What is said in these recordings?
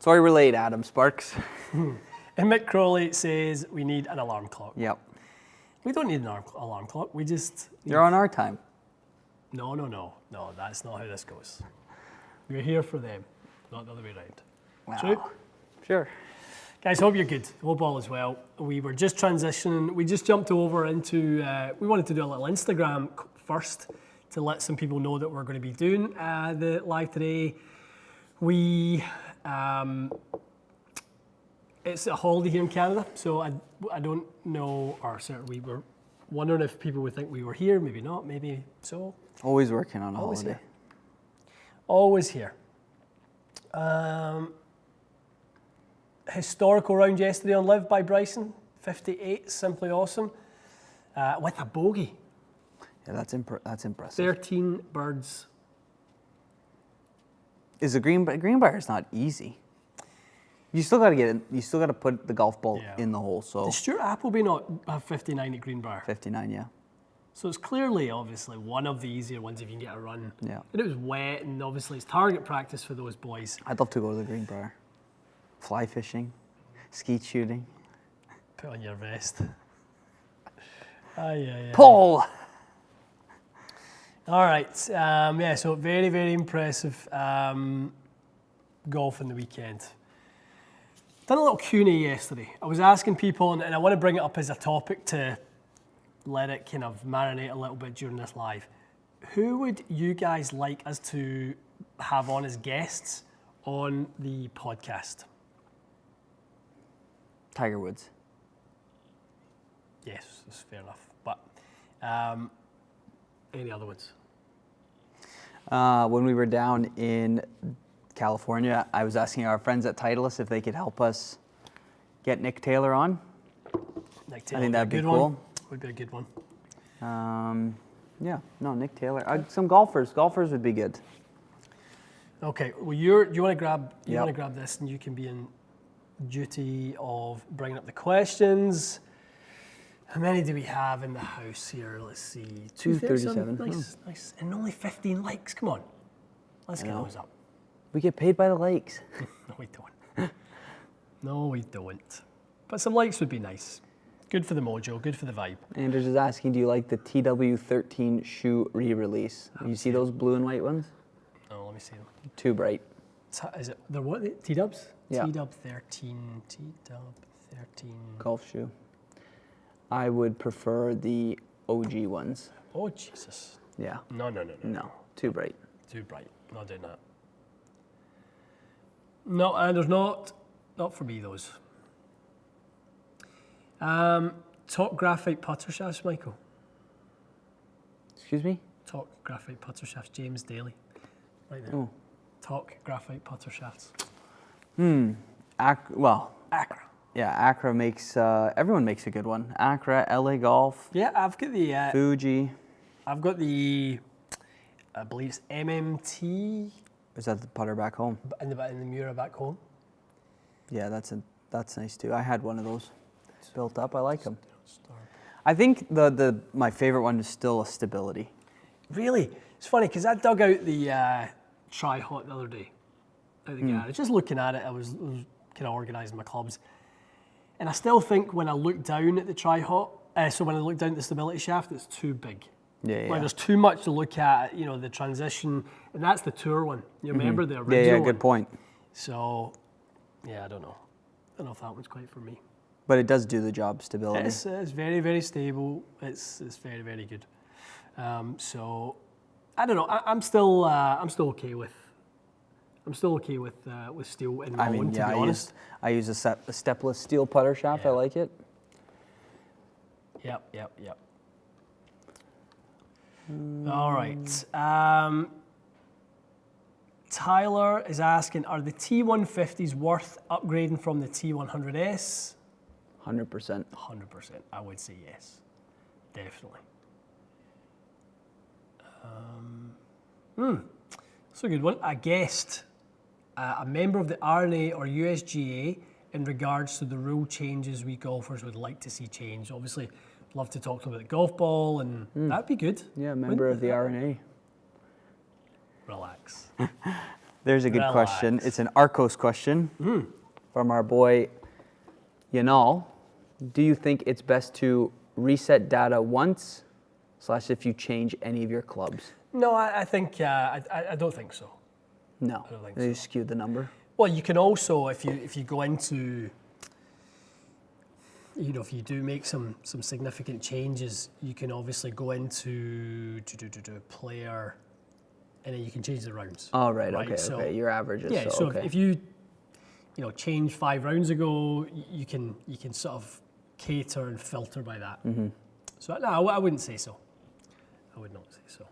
Sorry we're late, Adam Sparks. And Mick Crowley says we need an alarm clock. Yep. We don't need an alarm clock. We just... You're on our time. No. No, that's not how this goes. We're here for them, not the other way around. Wow. True? Sure. Guys, hope you're good. Hope all is well. We were just transitioning. We just jumped over into... we wanted to do a little Instagram first to let some people know that we're going to be doing the live today. We... it's a holiday here in Canada, so I don't know, or certainly we were wondering if people would think we were here, maybe not, maybe so. Always working on a Always holiday. here. Always here. Historical round yesterday on Live by Bryson, 58, simply awesome, with a bogey. Yeah, that's impressive. 13 birds. Is a green bar is not easy. You still got to get it. You still got to put the golf ball in the hole. So Did Stuart Appleby not have 59 at Greenbrier? 59, yeah. So it's clearly, obviously, one of the easier ones if you can get a run. Yeah. And it was wet, and obviously it's target practice for those boys. I'd love to go to the green bar. Fly fishing, skeet shooting. Put on your vest. Aye. Pull! All right. So very, very impressive golf in the weekend. Done a little Q&A yesterday. I was asking people, and I want to bring it up as a topic to let it kind of marinate a little bit during this live. Who would you guys like us to have on as guests on the podcast? Tiger Woods. Yes, that's fair enough. But any other ones? When we were down in California, I was asking our friends at Titleist if they could help us get Nick Taylor on. Nick Taylor I think that'd be one. cool. Would be a good one. Nick Taylor. Some golfers. Golfers would be good. Okay. Well, do you want to grab? You Yep. want to grab this, and you can be in duty of bringing up the questions. How many do we have in the house here? Let's see. 237. Nice. And only 15 likes. Come on. Let's get those up. We get paid by the likes. No, we don't. No, we don't. But some likes would be nice. Good for the mojo, good for the vibe. Anders is asking, do you like the TW13 shoe re-release? You see those blue and white ones? Oh, let me see them. Too bright. Is it, they're what? T-dubs? Yeah. T-dub 13. Golf shoe. I would prefer the OG ones. Oh, Jesus. Yeah. No. No, too bright. Too bright. Not doing that. No, Anders, not for me, those. Top graphite putter shafts, Michael. Excuse me? Top graphite putter shafts, James Daly. Right there. Oh. Top graphite putter shafts. Accra. Yeah, Accra makes, everyone makes a good one. Accra, LA Golf. Yeah, I've got the... Fuji. I've got the, I believe it's MMT. Is that the putter back home? In the Mura back home. Yeah, that's nice too. I had one of those. It's built up. I like them. I think my favorite one is still a stability. Really? It's funny because I dug out the Tri-Hot the other day out of the garage. Just looking at it, I was kind of organising my clubs. And I still think when I look down at the Tri-Hot, so when I look down at the stability shaft, it's too big. Yeah. Like there's too much to look at, the transition, and that's the tour one. You remember the original Yeah, one? good point. So, yeah, I don't know. I don't know if that one's quite for me. But it does do the job, stability. It's very, very stable. It's very, very good. So, I don't know. I'm still okay with. I'm still okay with steel in my own, to be honest. I use a stepless steel putter shaft. Yeah. I like it. Yep. All right. Tyler is asking, are the T150s worth upgrading from the T100S? 100%. 100%. I would say yes. Definitely. That's a good one. A guest, a member of the RNA or USGA in regards to the rule changes we golfers would like to see changed. Obviously, love to talk to them about the golf ball, and that'd be good. Yeah, member of the RNA. Relax. There's a good Relax. question. It's an Arcos question from our boy Yanal. Do you think it's best to reset data once, / if you change any of your clubs? No, I think I don't think so. No, I don't think they so. skewed the number. Well, you can also, if you go into, if you do make some significant changes, you can obviously go into to player, and then you can change the rounds. Oh, right. Right, Okay. so- Okay. Your averages. Yeah. So, So okay. if you change 5 rounds ago, you can sort of cater and filter by that. So no, I wouldn't say so. I would not say so.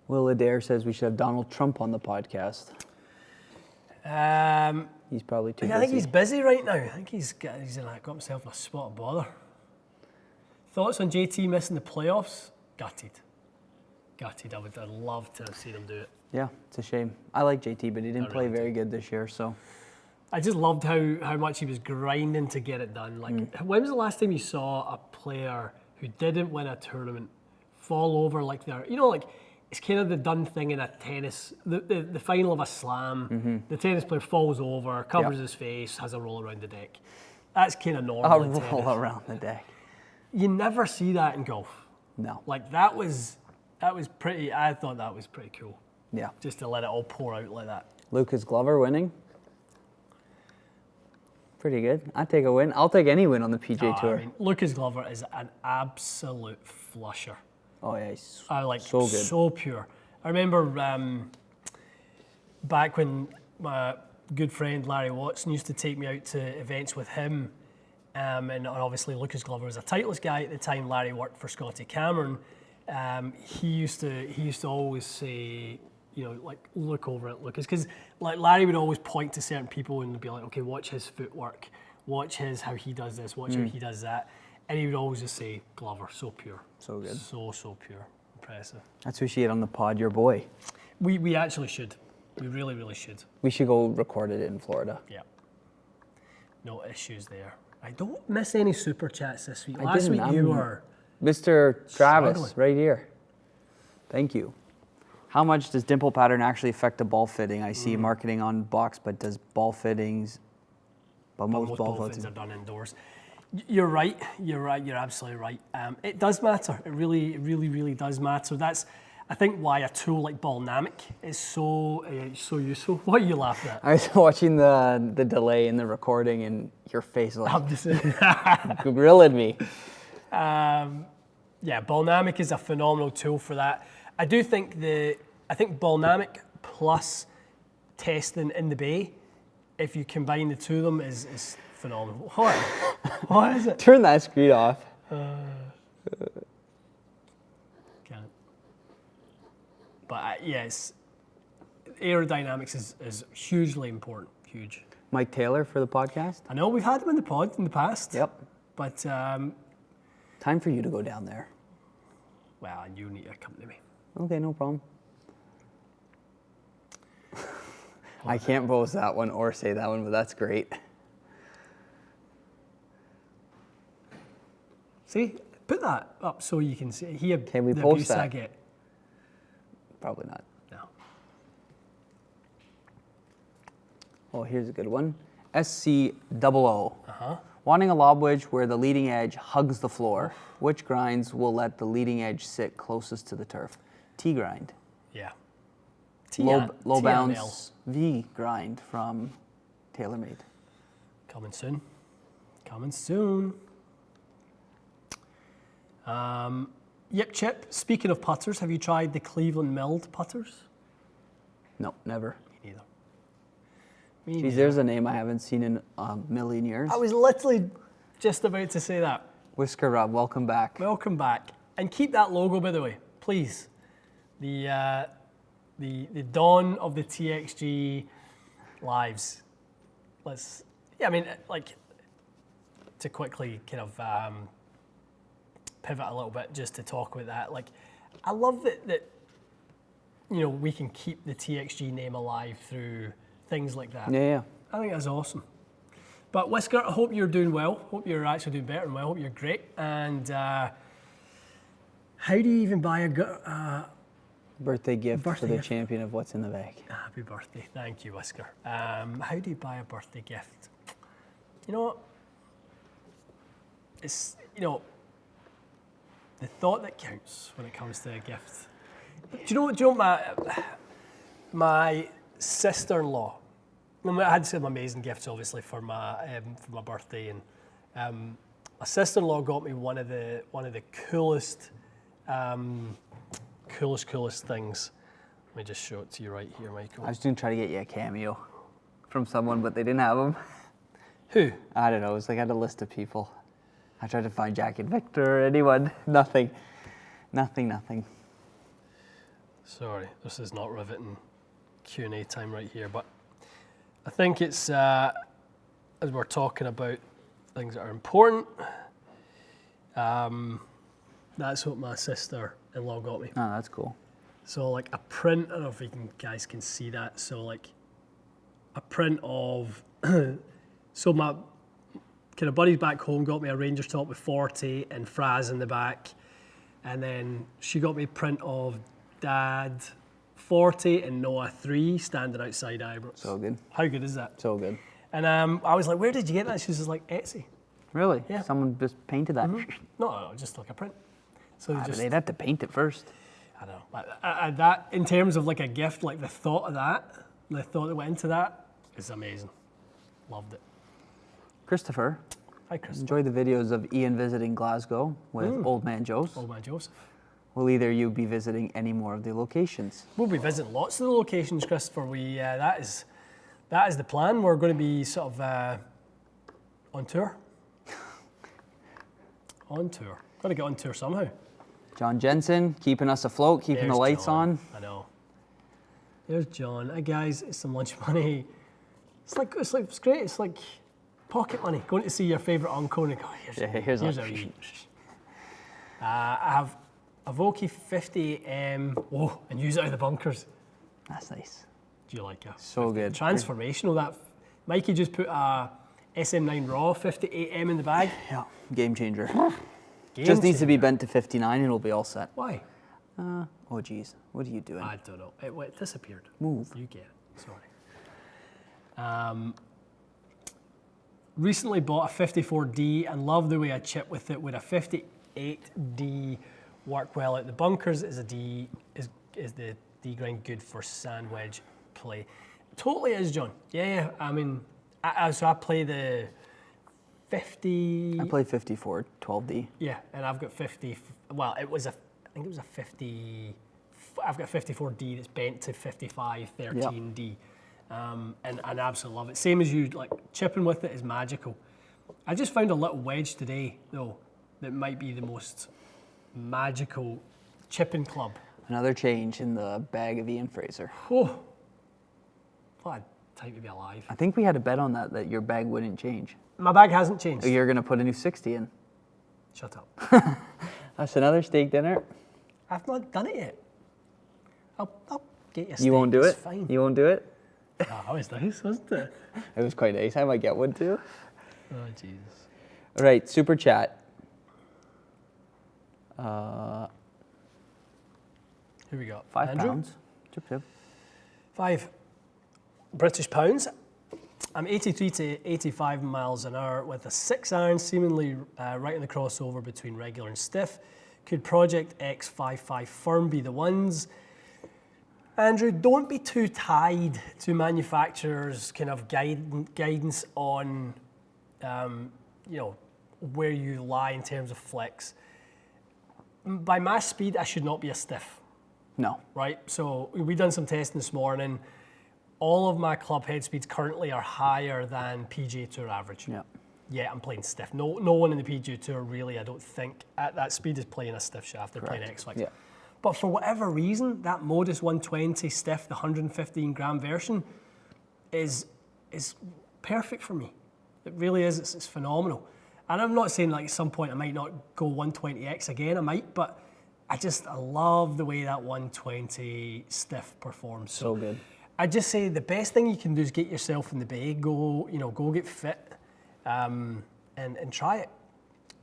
Will Adair says we should have Donald Trump on the podcast. He's probably too busy. I think he's busy right now. I think he's got himself a spot of bother. Thoughts on JT missing the playoffs? Gutted. I'd love to have seen him do it. Yeah, it's a shame. I like JT, but he didn't I play really very good this year, so. I just loved how much he was grinding to get it done. Like, when was the last time you saw a player who didn't win a tournament fall over like they're, like, it's kind of the done thing in a tennis, the final of a slam, the tennis player falls over, covers his face, has a roll around the deck. That's kind of normal I'll in tennis. roll around the deck. You never see that in golf. No. Like, that was pretty, I thought that was pretty cool. Yeah. Just to let it all pour out like that. Lucas Glover winning. Pretty good. I'd take a win. I'll take any win on the PGA Tour. I mean, Lucas Glover is an absolute flusher. Oh, yeah, he's So so good. so pure. I remember back when my good friend Larry Watson used to take me out to events with him, and obviously Lucas Glover was a Titleist guy at the time. Larry worked for Scotty Cameron. He used to always say, like, look over at Lucas, because like Larry would always point to certain people and be like, okay, watch his footwork, watch how he does this, watch how he does that. And he would always just say, Glover, so pure. So good. So pure. Impressive. That's who she had on the pod, your boy. We actually should. We really, really should. We should go record it in Florida. Yeah. No issues there. I don't miss any super chats this week. I Last didn't. week you were... Mr. Travis, Struggling. right here. Thank you. How much does dimple pattern actually affect the ball fitting? I see marketing on box, but does ball fittings... But most ball fittings fittings are done indoors. You're right. You're absolutely right. It does matter. It really, really, really does matter. That's, I think, why a tool like Ballnamic is so useful. What are you laughing at? I was watching the delay in the recording, and your face like I'm just grilling me. yeah, Ballnamic is a phenomenal tool for that. I do think Ballnamic plus testing in the bay, if you combine the two of them, is phenomenal. What is it? Turn that screen off. Can't. But yes, aerodynamics is hugely important. Huge. Mike Taylor for the podcast. I know we've had him in the pod in the past. Yep. But Time for you to go down there. well, you need to accompany me. Okay, no problem. I can't post that one or say that one, but that's great. See, put that up so you can see. Here, Can we the post abuse I that? get. Probably not. No. Oh, here's a good one. SC00. Uh-huh. Wanting a lob wedge where the leading edge hugs the floor. Which grinds will let the leading edge sit closest to the turf? T grind. Yeah. Low TRL. bounce V grind from TaylorMade. Coming soon. Coming soon. Yep, Chip. Speaking of putters, have you tried the Cleveland milled putters? No, never. Me neither. Geez, there's a name I haven't seen in a million years. I was literally just about to say that. Whisker Rob, welcome back. Welcome back, and keep that logo, by the way, please. The dawn of the TXG lives. I mean, like, to quickly kind of pivot a little bit just to talk about that. Like, I love that we can keep the TXG name alive through things like that. Yeah. I think that's awesome. But Whisker, I hope you're doing well. Hope you're actually doing better than well. Hope you're great. And how do you even buy a Birthday gift Birthday for the gift. champion of what's in the bag. Happy birthday. Thank you, Whisker. How do you buy a birthday gift? You know what? It's, the thought that counts when it comes to a gift. Do you know my sister-in-law, I had some amazing gifts, obviously, for my birthday, and my sister-in-law got me one of the coolest things. Let me just show it to you right here, Michael. I was going to try to get you a cameo from someone, but they didn't have them. Who? I don't know. It was like I had a list of people. I tried to find Jack and Victor, anyone. Nothing. Sorry, this is not riveting Q&A time right here, but I think it's, as we're talking about things that are important, that's what my sister-in-law got me. Oh, that's cool. So like a print, I don't know if guys can see that, so like a print of, so my kind of buddies back home got me a Rangers top with 40 and Fraz in the back, and then she got me a print of Dad 40 and Noah 3 standing outside Ibrox. So good. How good is that? So good. And I was like, where did you get that? She was just like, Etsy. Really? Yeah. Someone just painted that? No, just like a print. So But they'd have to paint it first. I don't know. That, in terms of like a gift, like the thought of that, the thought that went into that is amazing. Loved it. Christopher, Hi, Chris. enjoy the videos of Ian visiting Glasgow with Old Man Joe's. Old man Joseph. Will either you be visiting any more of the locations? We'll be visiting lots of the locations, Christopher. That is the plan. We're going to be sort of on tour. On tour. Got to get on tour somehow. John Jensen, keeping us afloat, keeping the There's lights John. on. I know. There's John. Hey guys, it's some lunch money. It's great. It's like pocket money. Going to see your favourite uncle and go, here's a- a wee. I have a Voki 50 whoa, and use it out of the bunkers. That's nice. Do you like it? So good. Transformational. That Mikey just put a SM9 Raw 58M in the bag. Yeah, game changer. Game Just needs to be changer. bent to 59 and it'll be all set. Why? Oh geez, what are you doing? I don't know. It disappeared. Move. You get it. Sorry. Recently bought a 54D and love the way I chip with it. Would a 58D work well out the bunkers? Is the D grind good for sand wedge play? Totally is, John. Yeah. I mean, so I play the 50. I play 54 12D. Yeah, and I've got 50. Well, I think it was a 50. I've got a 54D that's bent to 55 13D. And I absolutely love it. Same as you, like chipping with it is magical. I just found a little wedge today, though, that might be the most magical chipping club. Another change in the bag of Ian Fraser. Oh, what a time to be alive. I think we had a bet on that your bag wouldn't change. My bag hasn't changed. You're gonna put a new 60 in. Shut up. That's another steak dinner. I've not done it yet. I'll get you a steak. You won't do It's it? fine. You won't do it? Oh, that was nice, wasn't it? It was quite nice. I might get one too. Oh, Jesus. All right, super chat. Here we go. £5. Andrew? Chip, chip. 5 British pounds. I'm 83 to 85 miles an hour with a 6-iron, seemingly right in the crossover between regular and stiff. Could Project X55 firm be the ones? Andrew, don't be too tied to manufacturers' kind of guidance on, where you lie in terms of flex. By my speed, I should not be a stiff. No. Right? So we done some testing this morning. All of my club head speeds currently are higher than PGA Tour average. Yeah. Yeah, I'm playing stiff. No one in the PGA Tour really, I don't think, at that speed is playing a stiff shaft. They're playing X-Flex. Yeah. But for whatever reason, that Modus 120 stiff, the 115 gram version, is perfect for me. It really is. It's phenomenal. And I'm not saying like at some point I might not go 120X again. I might, but I love the way that 120 stiff performs. So good. I just say the best thing you can do is get yourself in the bay, go get fit, and try it.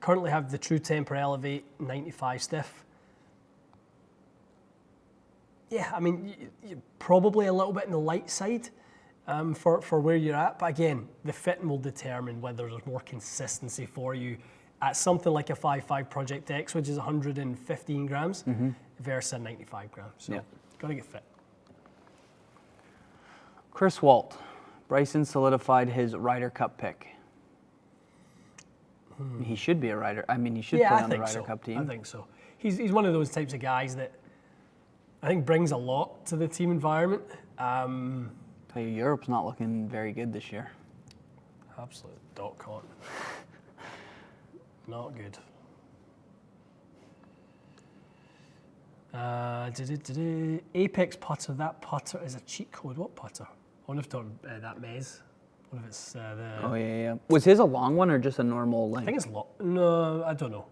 Currently have the True Temper Elevate 95 stiff. yeah, I mean, you're probably a little bit on the light side for where you're at. But again, the fitting will determine whether there's more consistency for you at something like a 5.5 Project X, which is 115 grams, versus a 95 grams. So, got to get fit. Chris Walt, Bryson solidified his Ryder Cup pick. He should be a Ryder. I mean, he should play on the Ryder Cup team. I think so. He's one of those types of guys that I think brings a lot to the team environment. Tell you, Europe's not looking very good this year. Absolute dot con. Not good. Apex putter. That putter is a cheat code. What putter? I wonder if it's that Mez. I wonder if it's the. Oh yeah. Was his a long one or just a normal length? I think it's long. No, I don't know.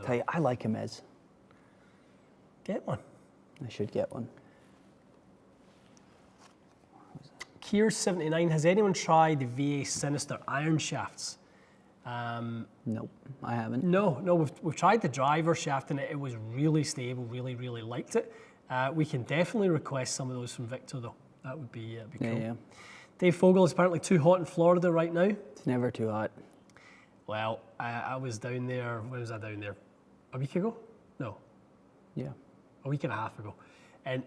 Tell you, I like him as. Get one. I should get one. Kier79, has anyone tried the VA Sinister iron shafts? Nope, I haven't. No, we've tried the driver shaft and it was really stable, really liked it. We can definitely request some of those from Victor though. That would be cool. Yeah. Dave Fogel is apparently too hot in Florida right now. It's never too hot. Well, I was down there, when was I down there? A week ago? No, Yeah. a week and a half ago. And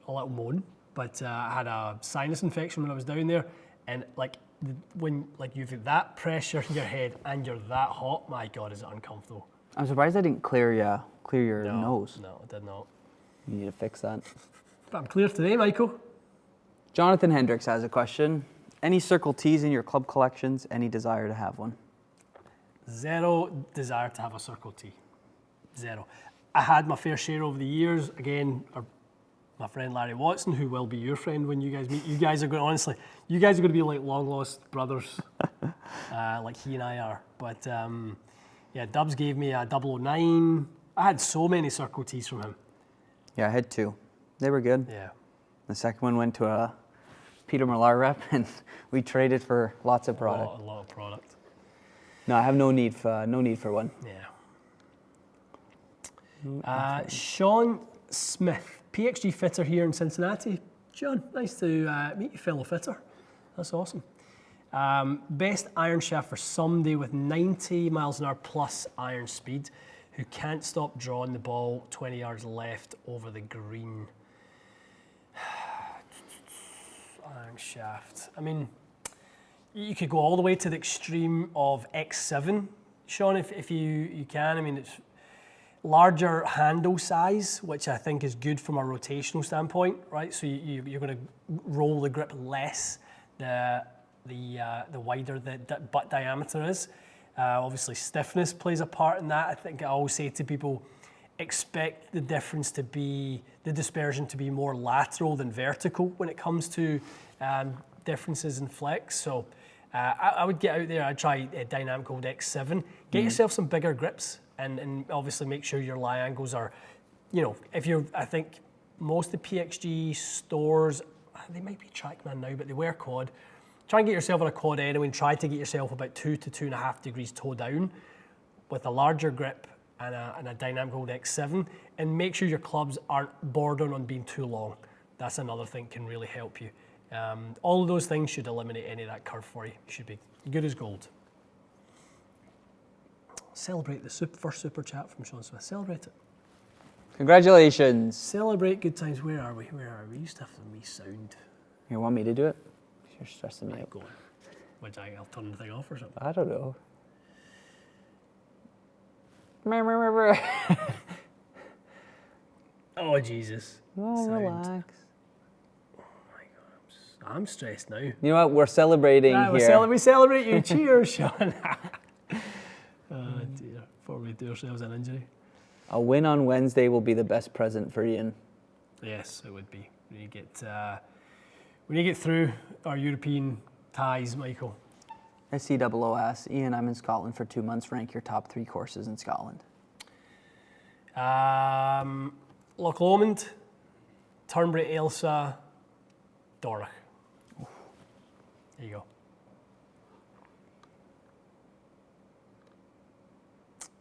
a little moan, but I had a sinus infection when I was down there. And when you've that pressure in your head and you're that hot, my God, is it uncomfortable. I'm surprised I didn't clear your nose. No, I did not. You need to fix that. But I'm clear today, Michael. Jonathan Hendricks has a question. Any Circle T's in your club collections? Any desire to have one? Zero desire to have a Circle T. Zero. I had my fair share over the years. Again, my friend Larry Watson, who will be your friend when you guys meet. You guys are going, honestly, you guys are going to be like long lost brothers, like he and I are. But yeah, Dubs gave me a 009. I had so many Circle T's from him. Yeah, I had two. They were good. Yeah. The second one went to a Peter Millar rep, and we traded for lots of product. A lot of product. No, I have no need for one. Yeah. Sean Smith, PXG fitter here in Cincinnati. Sean, nice to meet you, fellow fitter. That's awesome. Best iron shaft for somebody with 90 miles an hour plus iron speed who can't stop drawing the ball 20 yards left over the green. Iron shaft. I mean, you could go all the way to the extreme of X7, Sean, if you can. I mean, it's larger handle size, which I think is good from a rotational standpoint, right? So you're going to roll the grip less the wider the butt diameter is. Obviously, stiffness plays a part in that. I think I always say to people, expect the difference to be, the dispersion to be more lateral than vertical when it comes to differences in flex. So I would get out there, I'd try Dynamic Hold X7. Get yourself some bigger grips and obviously make sure your lie angles are, I think most of the PXG stores, they might be TrackMan now, but they wear quad. Try and get yourself on a quad anyway and try to get yourself about 2 to 2.5 degrees toe down with a larger grip and a Dynamic Hold X7, and make sure your clubs aren't bordering on being too long. That's another thing can really help you. All of those things should eliminate any of that curve for you. You should be good as gold. Celebrate the first super chat from Sean Smith. Celebrate it. Congratulations. Celebrate good times. Where are we? We used to have some wee sound. You want me to do it? You're stressing me out. Go on. I'll turn the thing off or something. I don't know. Oh, Jesus. Oh, Sound. relax. Oh, my God. I'm stressed now. You know what? We're celebrating here. We celebrate you. Cheers, Sean. Oh, dear. Before we do ourselves an injury. A win on Wednesday will be the best present for Ian. Yes, it would be. We need to get through our European ties, Michael. SCOOS. Ian, I'm in Scotland for 2 months. Rank your top 3 courses in Scotland. Loch Lomond, Turnberry, Ailsa, Dornoch. There you go.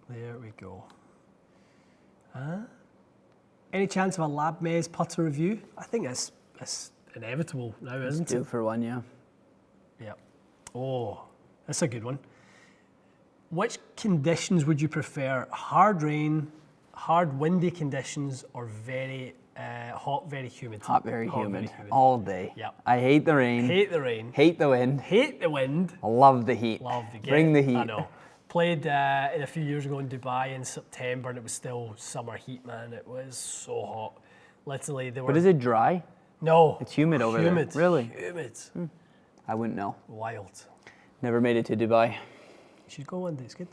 There we go. Any chance of a Lab Mez putter review? I think that's inevitable now, isn't Due it? for one, yeah. Yeah. Oh, that's a good one. Which conditions would you prefer? Hard rain, hard windy conditions, or very hot, very humid? Hot, very humid. Very humid. All day. Yep. I hate the rain. Hate the rain. Hate the wind. Hate the wind. I love the heat. Love the Bring the heat. I know. Played a few years ago in Dubai in September, and it was still summer heat, man. It was so hot. Literally, they were. But is it dry? No. It's humid over there. Really? Humid. I wouldn't know. Wild. Never made it to Dubai. You should go one day. It's good.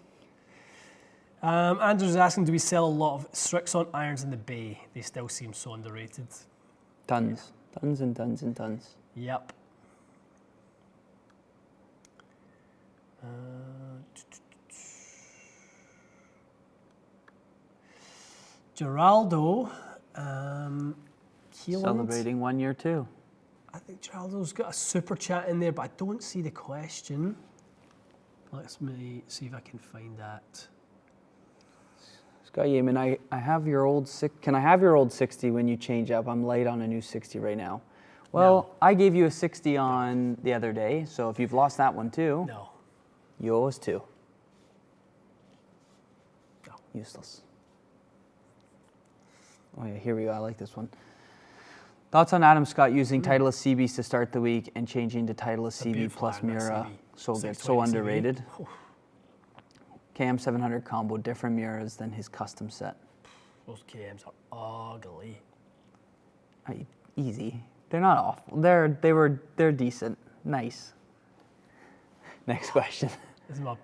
Andrew's asking, do we sell a lot of Strixon irons in the Bay? They still seem so underrated. Tons. Tons and tons and tons. Yep. Geraldo, Keelan. Celebrating 1 year too. I think Geraldo's got a super chat in there, but I don't see the question. Let's see if I can find that. Scott Yeaman, I have your old can I have your old 60 when you change up? I'm late on a new 60 right now. Well, No. I gave you a 60 on the other day, so if you've lost that one too, No. you owe us two. No. Useless. Oh yeah, here we go. I like this one. Thoughts on Adam Scott using Titleist CBs to start the week and changing to Titleist CB beautiful plus iron, that Mira. CB. So good, 620 so CB. underrated. KM 700 combo, different mirrors than his custom set. Those KMs are ugly. Easy. They're not awful. They're decent. Nice. Next question. As my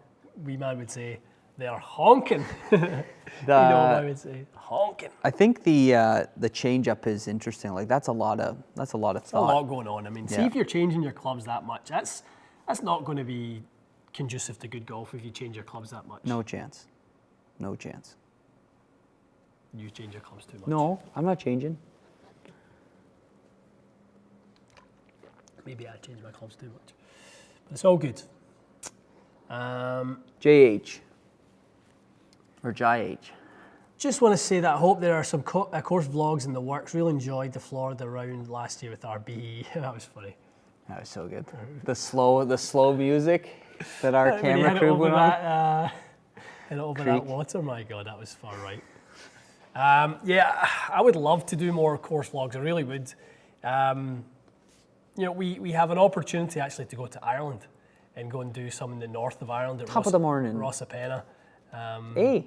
wee man would say, they are honking. You know what I would say? Honking. I think the change up is interesting. Like that's a lot of There's a thought. lot going on. I mean, see Yeah. if you're changing your clubs that much. That's not going to be conducive to good golf if you change your clubs that much. No chance. No chance. You change your clubs too much. No, I'm not changing. Maybe I change my clubs too much. But it's all good. JH. Or JH. Just want to say that I hope there are some course vlogs in the works. Really enjoyed the Florida round last year with RB. That was funny. That was so good. The slow music that our When he camera had it crew over went on. and over Creek. that water, my God, that was far right. Yeah, I would love to do more course vlogs. I really would. You know, we have an opportunity actually to go to Ireland and go and do some in the north of Ireland. At Top of the morning. Rossapena. Hey.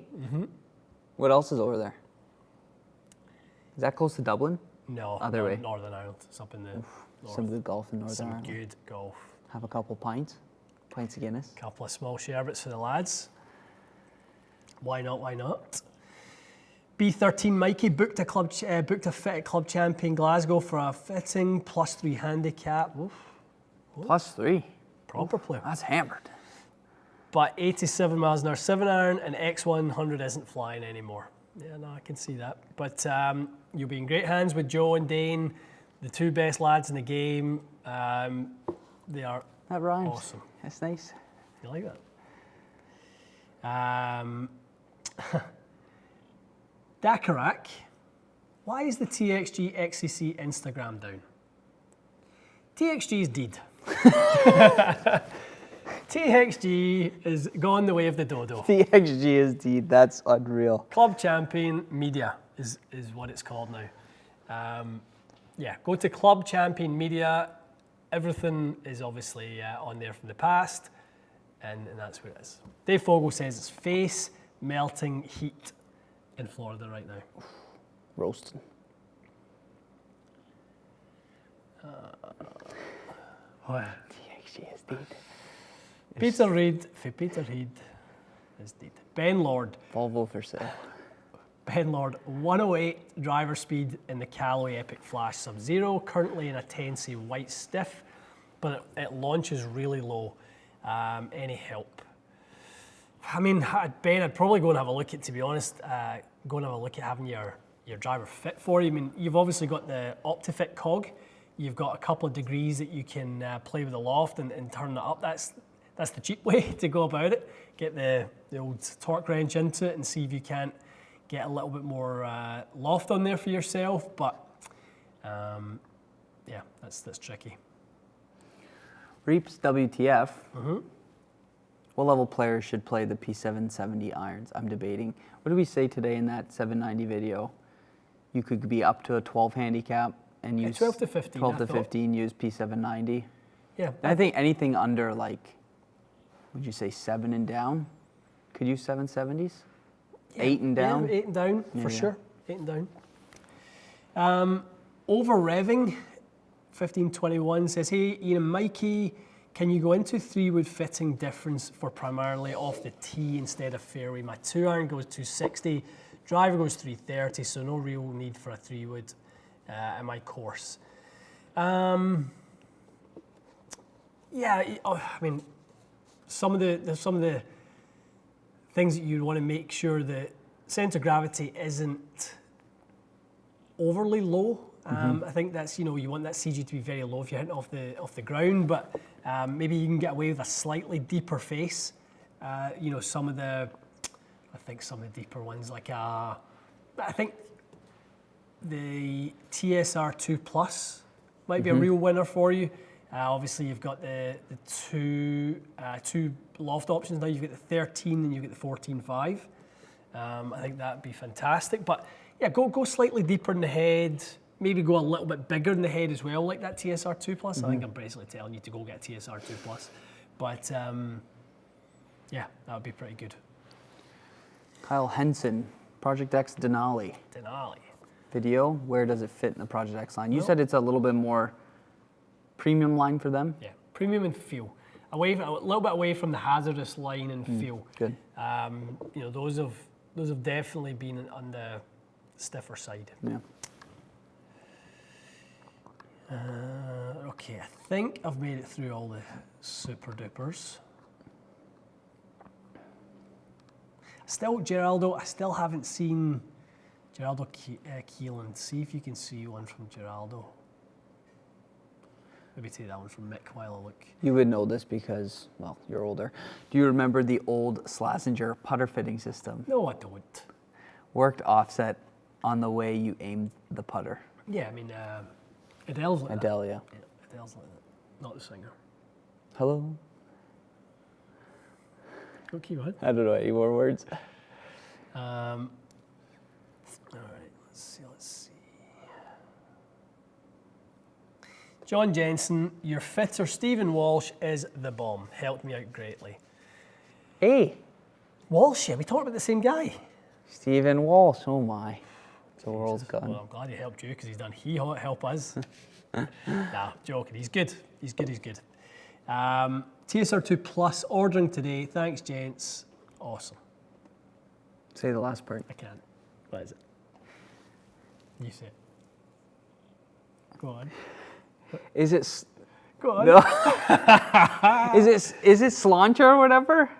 What else is over there? Is that close to Dublin? No, Other way. Northern Ireland. It's up in the north. Some good golf in Northern Some Ireland. good golf. Have a couple pints of Guinness. Couple of small sherbets for the lads. Why not? Why not? B13 Mikey booked a fit at Club Champion Glasgow for a fitting +3 handicap. Oof, +3. proper player. That's hammered. But 87 miles an hour 7-iron and X100 isn't flying anymore. Yeah, no, I can see that. But you'll be in great hands with Joe and Dane, the two best lads in the game. They are That rhymes. awesome. That's nice. You like that? Dakarak, why is the TXG XCC Instagram down? TXG is dead. TXG is gone the way of the dodo. TXG is deed. That's unreal. Club Champion Media is what it's called now. Yeah, go to Club Champion Media. Everything is obviously on there from the past, and that's where it is. Dave Fogel says it's face melting heat in Florida right now. Roasting. TXG is deed. Peter Reid for Peter Reid is dead. Ben Lord. Volvo for sale. Ben Lord, 108 driver speed in the Callaway Epic Flash Sub-Zero, currently in a 10C white stiff, but it launches really low. Any help? I mean, Ben, I'd probably go and have a look at, to be honest, go and have a look at having your driver fit for you. I mean, you've obviously got the OptiFit cog. You've got a couple of degrees that you can play with the loft and turn it up. That's the cheap way to go about it. Get the old torque wrench into it and see if you can't get a little bit more loft on there for yourself, but yeah, that's tricky. Reaps WTF. What level players should play the P770 irons? I'm debating. What did we say today in that 790 video? You could be up to a 12 handicap and use 12 to 15. 12 to 15, use P790. Yeah. And I think anything under like, would you say 7 and down? Could use 770s? Yeah, 8 and down? Yeah, 8 and down, Yeah, for yeah. sure. 8 and down. Over revving, 1521 says, hey, Ian and Mikey, can you go into 3-wood fitting difference for primarily off the tee instead of fairway? My 2-iron goes 260, driver goes 330, so no real need for a 3-wood in my course. Yeah, I mean, some of the things that you want to make sure that center of gravity isn't overly low. I think that's, you want that CG to be very low if you're hitting off the ground, but maybe you can get away with a slightly deeper face. Some of the deeper ones, like I think the TSR 2 Plus might be a real winner for you. Obviously, you've got the two loft options now. You've got the 13 and you've got the 14.5. I think that'd be fantastic. But yeah, go slightly deeper in the head. Maybe go a little bit bigger in the head as well, like that TSR 2 Plus. I think I'm basically telling you to go get TSR 2 Plus. But yeah, that would be pretty good. Kyle Henson, Project X Denali. Denali. Video, where does it fit in the Project X line? You said it's a little bit more premium line for them? Yeah, premium and feel. A little bit away from the hazardous line and feel. Good. Those have definitely been on the stiffer side. Yeah. Okay, I think I've made it through all the super dupers. Still, Geraldo, I still haven't seen Geraldo Keelan. See if you can see one from Geraldo. Maybe take that one from Mick while I look. You would know this because, well, you're older. Do you remember the old Slazenger putter fitting system? No, I don't. Worked offset on the way you aimed the putter. Yeah, I mean, Adele's like Adele, yeah. that. Yeah, Adele's like that. Not the singer. Hello? Okay, go ahead. I don't know any more words. All right, let's see. John Jensen, your fitter Stephen Walsh is the bomb. Helped me out greatly. Hey, Walsh, yeah, we talked about the same guy. Stephen Walsh, oh my. The world's gone. Well, I'm glad he helped you because he's done help us. Nah, joking. He's good. He's good. TSR 2 Plus ordering today. Thanks, gents. Awesome. Say the last part. I can't. What is it? You say it. Go on. Is it? Go on. No. Is it Slazenger or whatever?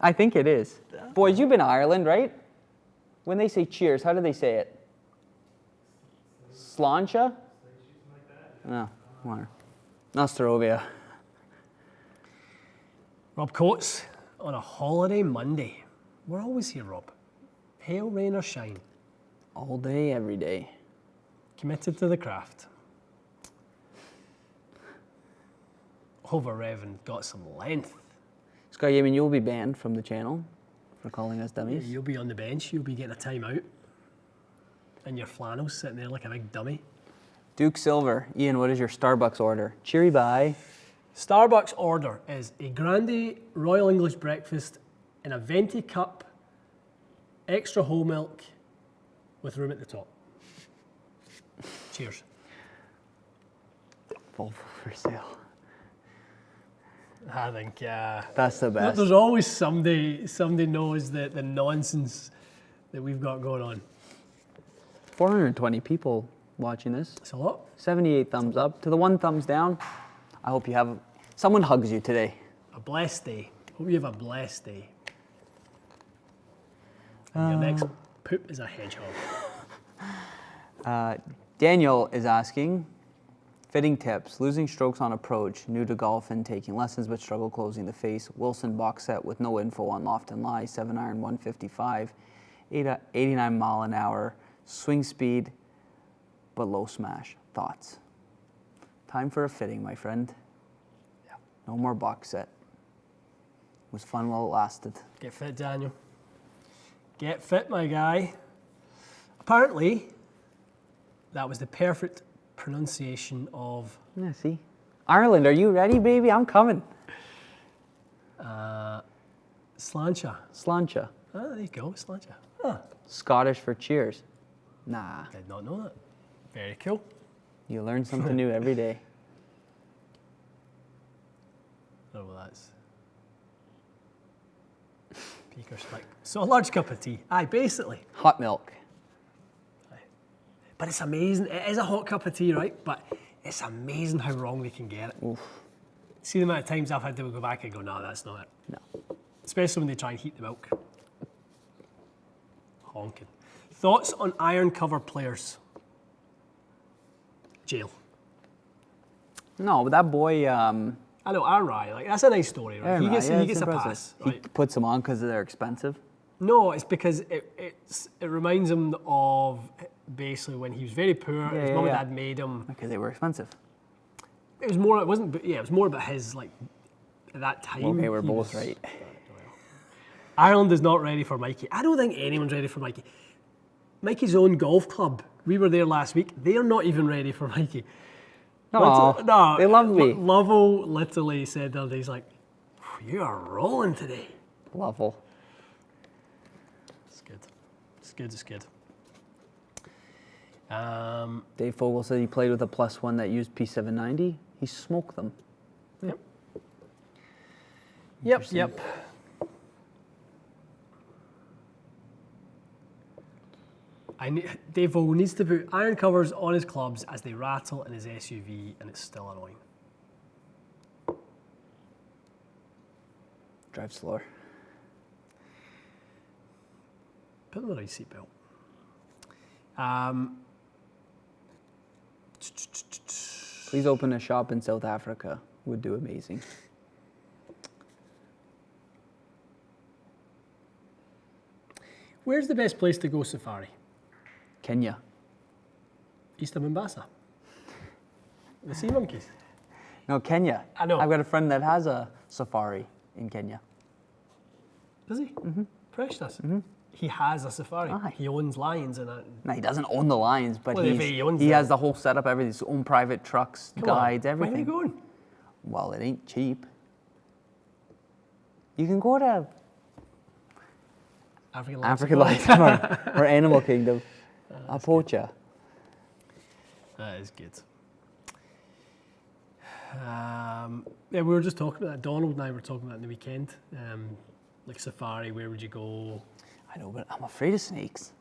I think it is. Boys, you've been to Ireland, right? When they say cheers, how do they say it? Sláinte? No, whatever. Nostrovia. Rob Coates on a holiday Monday. We're always here, Rob. Hail, rain or shine. All day, every day. Committed to the craft. Over Revan got some length. Scott Yeaman, you'll be banned from the channel for calling us Yeah, dummies. you'll be on the bench. You'll be getting a timeout. And your flannels sitting there like a big dummy. Duke Silver, Ian, what is your Starbucks order? Cheery bye. Starbucks order is a Grande Royal English breakfast in a venti cup, extra whole milk, with room at the top. Cheers. Volvo for sale. I think That's the best. there's always somebody knows the nonsense that we've got going on. 420 people watching this. It's a lot. 78 thumbs up. To the one thumbs down, I hope you have, someone hugs you today. A blessed day. Hope you have a blessed day. And your next poop is a hedgehog. Daniel is asking, fitting tips, losing strokes on approach, new to golf and taking lessons but struggle closing the face, Wilson box set with no info on loft and lie, 7-iron 155. 89 mile an hour, swing speed, but low smash. Thoughts? Time for a fitting, my friend. Yeah. No more box set. It was fun while it lasted. Get fit, Daniel. Get fit, my guy. Apparently, that was the perfect pronunciation of Yeah, see? Ireland, are you ready, baby? I'm coming. slancha. Slancha. Ah, there you go, slancha. Huh. Scottish for cheers. Nah, Did not know that. Very cool. you learn something new every day. I don't know what that's. Peak or spike. So a large cup of tea. Aye, basically. Hot milk. But it's amazing. It is a hot cup of tea, right? But it's amazing how wrong they can get it. Oof. See the amount of times I've had to go back and go, no, that's not it. No. Especially when they try and heat the milk. Honking. Thoughts on iron cover players? Jail. No, but that boy, I know, Aaron Rye, like, that's a nice story, right? He gets it's a impressive. pass. He Right? puts them on because they're expensive. No, it's because it reminds him of basically when he was very poor, his mum and dad made him. Because they were expensive. It was more, it wasn't, but yeah, it was more about his, like, at that time. Okay, we're he both was- right. Ireland is not ready for Mikey. I don't think anyone's ready for Mikey. Mikey's own golf club, we were there last week, they're not even ready for Mikey. No, they love me. Lovell literally said the other day, he's like, you are rolling today. Lovell. It's good. It's good, it's good. Dave Fogel said he played with a +1 that used P790. He smoked them. Yep. Dave Vogel needs to put iron covers on his clubs as they rattle in his SUV, and it's still annoying. Drive slower. Put them on a seatbelt. Please open a shop in South Africa. Would do amazing. Where's the best place to go safari? Kenya. East of Mombasa. The sea monkeys. No, Kenya. I know. I've got a friend that has a safari in Kenya. Does he? Mm-hmm. Precious. Mm-hmm. He has a safari. Aye. He owns lions and that. No, he doesn't own the lions, but Well, if he owns he them. has the whole setup, everything, his own private trucks, guides, everything. Where are you going? Well, it ain't cheap. You can go to African lions. Life or Animal Kingdom. I'll poach ya. That is good. Yeah, we were just talking about that. Donald and I were talking about it in the weekend. Like safari, where would you go? I know, but I'm afraid of snakes.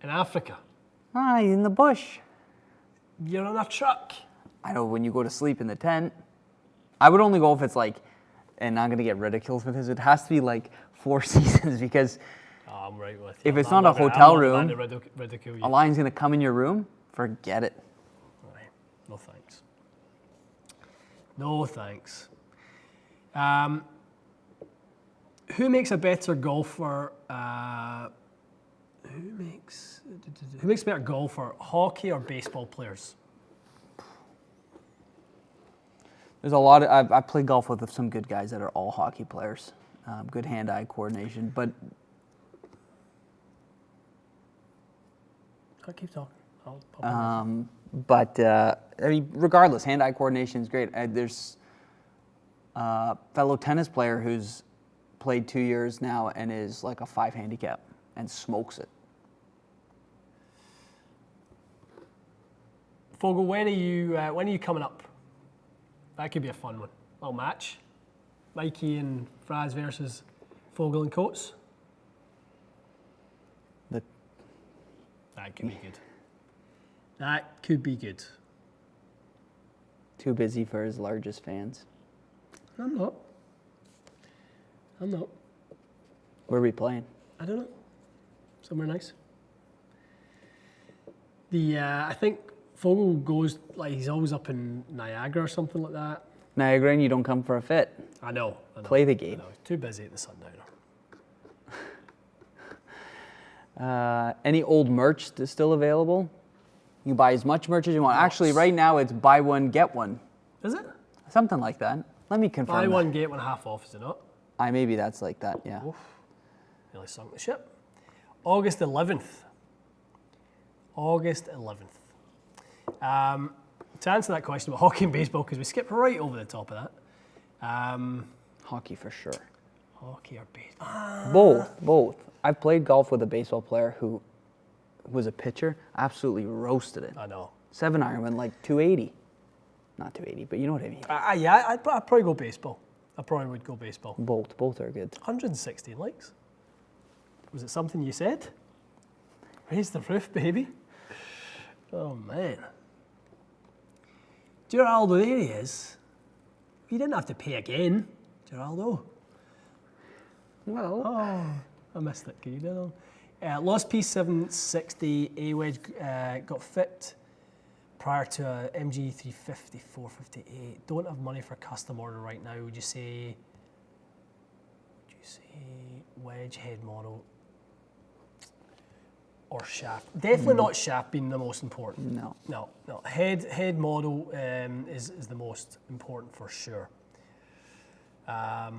In Africa. Ah, in the bush. You're on a truck. I know when you go to sleep in the tent. I would only go if it's like, and I'm gonna get ridiculed for this. It has to be like 4 seasons because Oh, I'm right with you. if it's I'm not a gonna- hotel I'm room, not going to ridicule you. a lion's gonna come in your room. Forget it. Right. No thanks. No thanks. Who makes a better golfer? Who makes a better golfer? Hockey or baseball players? There's a lot of, I've played golf with some good guys that are all hockey players. Good hand-eye coordination, but I'll keep talking. I'll pop in. I mean, regardless, hand-eye coordination is great. There's a fellow tennis player who's played 2 years now and is like a 5 handicap and smokes it. Fogel, when are you coming up? That could be a fun one. Little match. Mikey and Fraz versus Fogel and Coates. The That could be good. That could be good. too busy for his largest fans. I'm not. Where are we playing? I don't know. Somewhere nice. I think Fogel goes, like, he's always up in Niagara or something like that. Niagara, and you don't come for a fit. I know. Play the game. I know. He's too busy at the Sundowner. Any old merch that's still available? You can buy as much merch as you want. Actually, right now it's buy one, get one. Is it? Something like that. Let me confirm Buy that. one, get one half off, is it not? Maybe that's like that, yeah. Oof. Nearly sunk the ship. August 11th. August 11th. To answer that question about hockey and baseball, because we skipped right over the top of that. Hockey for sure. Hockey or baseball? Both. I've played golf with a baseball player who was a pitcher, absolutely roasted it. I know. 7-iron went like 280. Not 280, but you know what I mean. Yeah, I'd probably go baseball. I probably would go baseball. Both are good. 116 likes. Was it something you said? Raise the roof, baby. Oh, man. Geraldo, there he is. You didn't have to pay again, Geraldo. Well, Oh, I missed it. Can you do that? Lost piece 760 A wedge got fit prior to a MG 350 458. Don't have money for custom order right now. Would you say wedge head model or shaft? Definitely not shaft being the most important. no. No. Head model is the most important for sure. Yeah.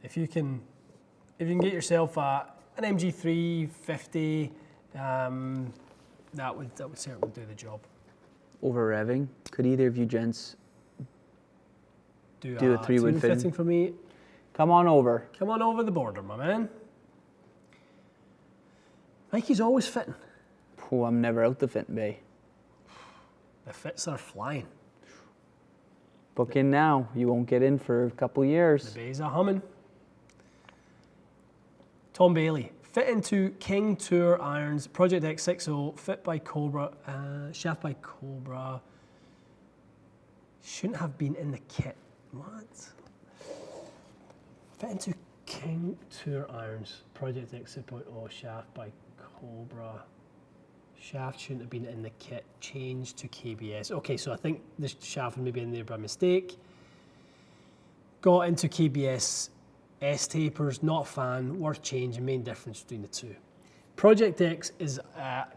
If you can get yourself an MG 350, that would certainly do the job. Over revving. Could either of you gents Do a 3-wood fitting fitting for me. come on over? Come on over the border, my man. Mikey's always fitting. Oh, I'm never out the fitting bay. The fits are flying. Book in now. You won't get in for a couple years. The bays are humming. Tom Bailey. Fit into King Tour irons. Project X60. Fit by Cobra. Shaft by Cobra. Shouldn't have been in the kit. What? Fit into King Tour irons. Project X6.0. Shaft by Cobra. Shaft shouldn't have been in the kit. Change to KBS. Okay, so I think the shaft may be in there by mistake. Got into KBS S tapers, not a fan, worth changing, main difference between the two. Project X is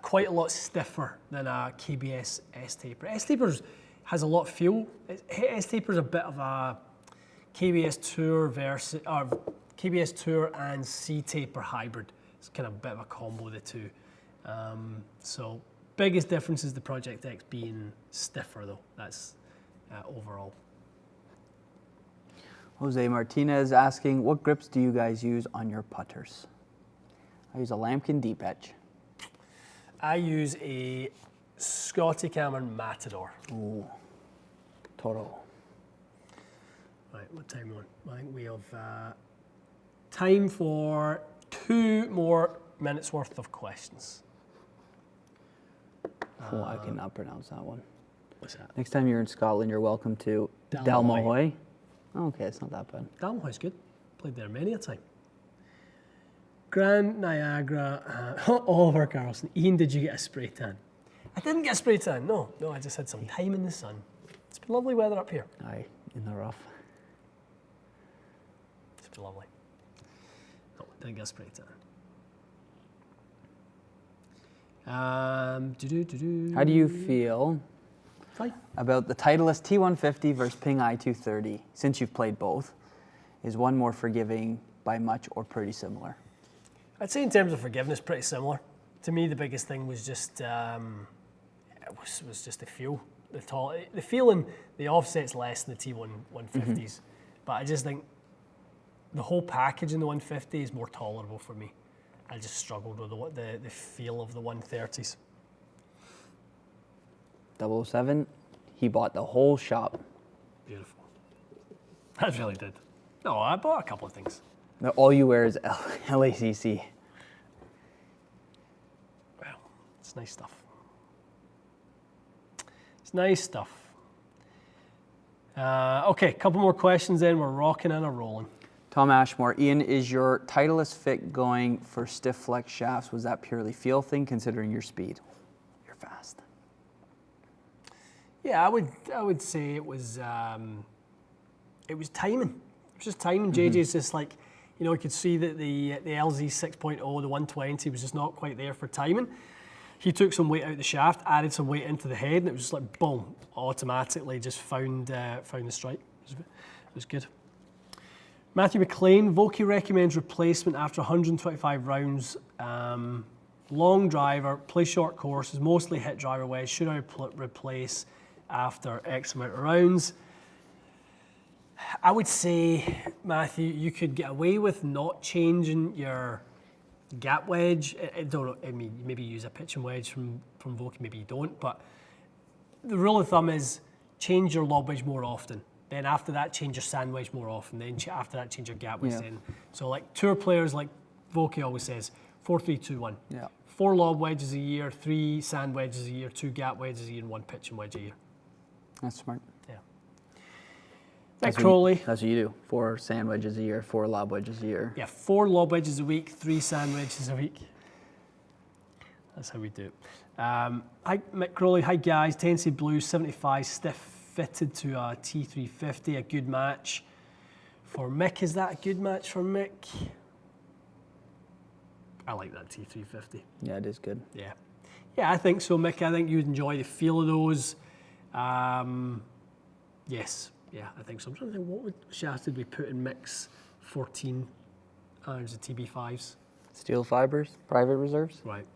quite a lot stiffer than a KBS S taper. S tapers has a lot of feel. S taper is a bit of a KBS Tour versus, or KBS Tour and C taper hybrid. It's kind of a bit of a combo of the two. So biggest difference is the Project X being stiffer though. That's overall. Jose Martinez asking, what grips do you guys use on your putters? I use a Lambkin Deep Edge. I use a Scotty Cameron Matador. Ooh, total. Right, what time are we on? I think we have time for 2 more minutes worth of questions. Oh, I cannot pronounce that one. What's that? Next time you're in Scotland, you're welcome to Dalmahoy. Dalmahoy. Okay, it's not that bad. Dalmahoy's good. Played there many a time. Grand Niagara, Oliver Carlson. Ian, did you get a spray tan? I didn't get a spray tan, no, I just had some time in the sun. It's been lovely weather up here. Aye, in the rough. It's been lovely. No, didn't get a spray tan. How do you feel Fine. about the Titleist T150 versus Ping I230? Since you've played both, is one more forgiving by much or pretty similar? I'd say in terms of forgiveness, pretty similar. To me, the biggest thing was just was just the feel, the feeling. The offset's less than the T150s, but I just think the whole package in the 150 is more tolerable for me. I just struggled with the feel of the 130s. 007, he bought the whole shop. Beautiful. I really did. No, I bought a couple of things. Now, all you wear is LACC. Well, it's nice stuff. It's nice stuff. Okay, a couple more questions then. We're rocking and a rolling. Tom Ashmore, Ian, is your Titleist Fit going for stiff flex shafts? Was that purely feel thing, considering your speed? You're fast. Yeah, I would say it was timing. It was just timing. JJ's just like, You know, you could see that the LZ 6.0, the 120, was just not quite there for timing. He took some weight out the shaft, added some weight into the head, and it was just like boom, automatically just found the strike. It was good. Matthew McLean, Vokey recommends replacement after 125 rounds. Long driver, play short courses, mostly hit driver wedge. Should I replace after X amount of rounds? I would say, Matthew, you could get away with not changing your gap wedge. I don't know, I mean, maybe you use a pitching wedge from Vokey, maybe you don't, but the rule of thumb is change your lob wedge more often. Then after that, change your sand wedge more often. Then after that, change your gap wedge. Then. So like tour players, like Vokey always says, 4-3-2-1. Yeah. 4 lob wedges a year, 3 sand wedges a year, 2 gap wedges a year, and 1 pitching wedge a year. That's smart. Yeah. Mick Crowley. That's what you do. 4 sand wedges a year, 4 lob wedges a year. Yeah, 4 lob wedges a week, 3 sand wedges a week. That's how we do it. Hi, Mick Crowley. Hi, guys. Tennessee Blue 75 stiff fitted to a T350. A good match for Mick. Is that a good match for Mick? I like that T350. Yeah, it is good. Yeah. Yeah, I think so, Mick. I think you'd enjoy the feel of those. Yes. Yeah, I think so. I'm trying to think, what shafts did we put in Mick's 14 irons of TB5s? Steel fibers, private reserves. Right.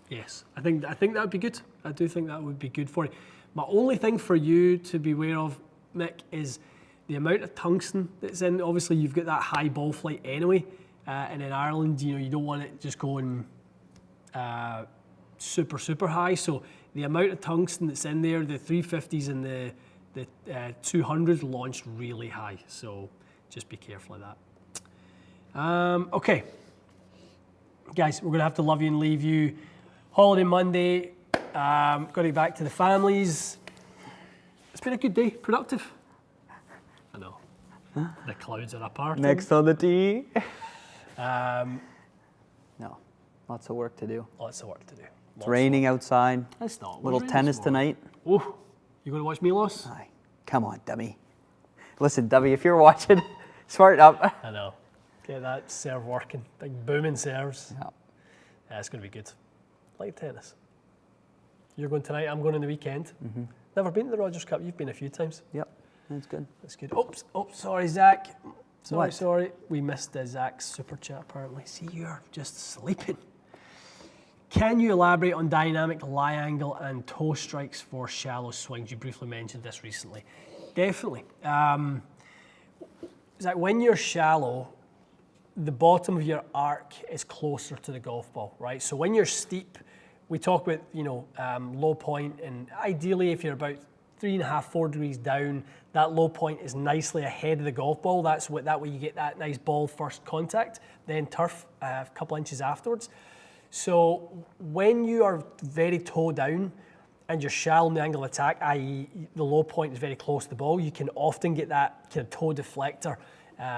Yes. I think that would be good. I do think that would be good for you. My only thing for you to be aware of, Mick, is the amount of tungsten that's in. Obviously, you've got that high ball flight anyway. And in Ireland, you know, you don't want it just going super, super high. So the amount of tungsten that's in there, the 350s and the 200s launched really high. So just be careful of that. Okay. Guys, we're going to have to love you and leave you. Holiday Monday. Got to get back to the families. It's been a good day. Productive. I know. The clouds are apart. Next on the tee. No, lots of work to do. Lots of work to do. It's raining outside. It's not. Little tennis tonight. Oh, you going to watch Milos? Aye. Come on, dummy. Listen, dummy, if you're watching, smarten up. I know. Get that serve working. Big booming serves. Yeah. Yeah, it's going to be good. Like tennis. You're going tonight, I'm going on the weekend. Mm-hmm. Never been to the Rogers Cup. You've been a few times. Yep, that's good. That's good. Oops, sorry, Zach. What? Sorry. We missed Zach's super chat apparently. See, you're just sleeping. Can you elaborate on dynamic lie angle and toe strikes for shallow swings? You briefly mentioned this recently. Definitely. Zach, when you're shallow, the bottom of your arc is closer to the golf ball, right? So when you're steep, we talk about, low point, and ideally if you're about 3.5, 4 degrees down, that low point is nicely ahead of the golf ball. That way you get that nice ball first contact, then turf a couple inches afterwards. So when you are very toe down and you're shallow in the angle of attack, i.e. the low point is very close to the ball, you can often get that kind of toe deflector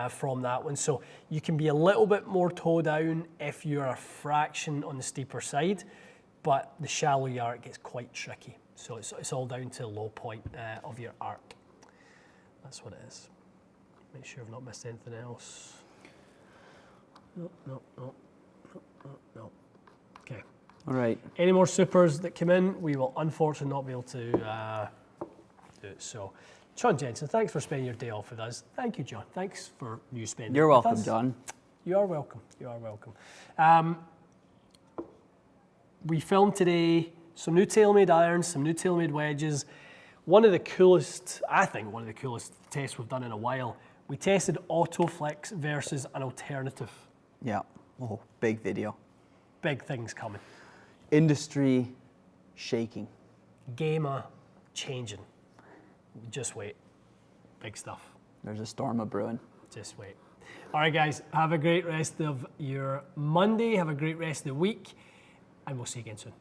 from that one. So you can be a little bit more toe down if you're a fraction on the steeper side, but the shallow arc gets quite tricky. So it's all down to the low point of your arc. That's what it is. Make sure I've not missed anything else. No. Okay. All right. Any more supers that come in, we will unfortunately not be able to do it. So, Sean Jensen, thanks for spending your day off with us. Thank you, John. Thanks for you spending You're it with welcome, us. John. You are welcome. We filmed today some new TaylorMade irons, some new TaylorMade wedges. One of the coolest tests we've done in a while. We tested Autoflex versus an alternative. Yeah. Oh, big video. Big things coming. Industry shaking. Game changing. Just wait. Big stuff. There's a storm of brewing. Just wait. All right, guys. Have a great rest of your Monday. Have a great rest of the week. And we'll see you again soon.